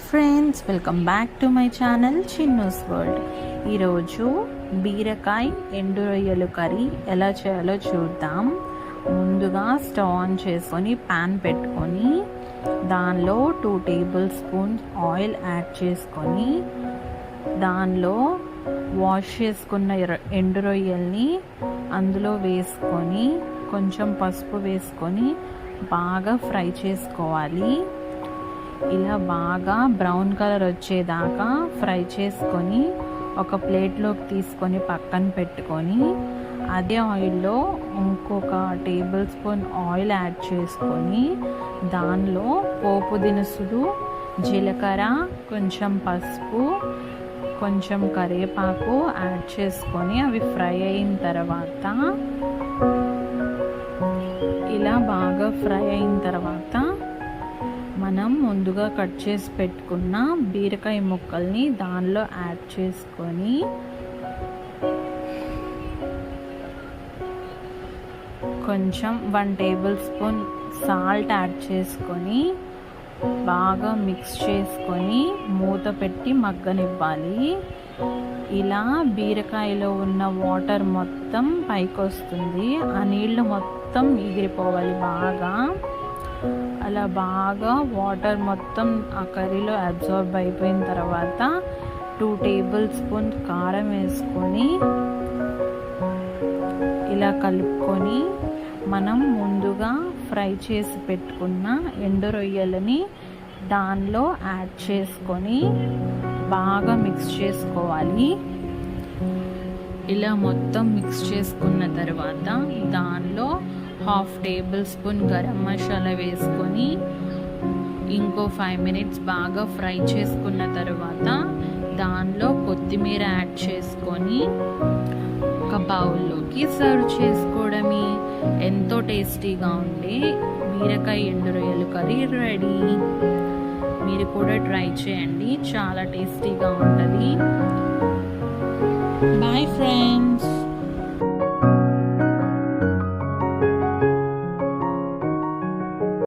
Friends, welcome back to my channel Chinnu's world. ఈరోజు బీరకాయ ఎండు రొయ్యలు కర్రీ ఎలా చేయాలో చూద్దాం. ముందుగా స్టవ్ ఆన్ చేసుకొని ప్యాన్ పెట్టుకొని దానిలో 2 టేబుల్ స్పూన్స్ ఆయిల్ యాడ్ చేసుకొని దానిలో వాష్ చేసుకున్న ఎండు రొయ్యల్ని అందులో వేసుకొని కొంచెం పసుపు వేసుకొని బాగా ఫ్రై చేసుకోవాలి. ఇలా బాగా బ్రౌన్ కలర్ వచ్చేదాకా ఫ్రై చేసుకొని ఒక ప్లేట్లోకి తీసుకొని పక్కన పెట్టుకొని అదే ఆయిల్లో ఇంకొక టేబుల్ స్పూన్ ఆయిల్ యాడ్ చేసుకొని దానిలో పోపు దినుసులు, జీలకర్ర, కొంచెం పసుపు, కొంచెం కరివేపాకు యాడ్ చేసుకొని అవి ఫ్రై అయిన తర్వాత ఇలా బాగా ఫ్రై అయిన తర్వాత మనం ముందుగా కట్ చేసి పెట్టుకున్న బీరకాయ ముక్కల్ని దానిలో యాడ్ చేసుకొని కొంచెం 1 టేబుల్ స్పూన్ సాల్ట్ యాడ్ చేసుకొని బాగా మిక్స్ చేసుకొని మూత పెట్టి మగ్గనివ్వాలి. ఇలా బీరకాయలో ఉన్న వాటర్ మొత్తం పైకి వస్తుంది, ఆ నీళ్లు మొత్తం ఎగిరిపోవాలి. బాగా అలా బాగా వాటర్ మొత్తం ఆ కర్రీలో అబ్జార్బ్ అయిపోయిన తర్వాత 2 టేబుల్ స్పూన్ కారం వేసుకొని ఇలా కలుపుకొని మనం ముందుగా ఫ్రై చేసి పెట్టుకున్న ఎండు రొయ్యలని దానిలో యాడ్ చేసుకొని బాగా మిక్స్ చేసుకోవాలి. ఇలా మొత్తం మిక్స్ చేసుకున్న తర్వాత దానిలో 1/2 టేబుల్ స్పూన్ గరం మసాలా వేసుకొని ఇంకో 5 మినిట్స్ బాగా ఫ్రై చేసుకున్న తర్వాత దానిలో కొత్తిమీర యాడ్ చేసుకొని ఒక బౌల్లోకి సర్వ్ చేసుకోవడమే. ఎంతో టేస్టీగా ఉండే బీరకాయ ఎండు రొయ్యలు కర్రీ రెడీ. మీరు కూడా ట్రై చేయండి, చాలా టేస్టీగా ఉంటుంది. Boy friends.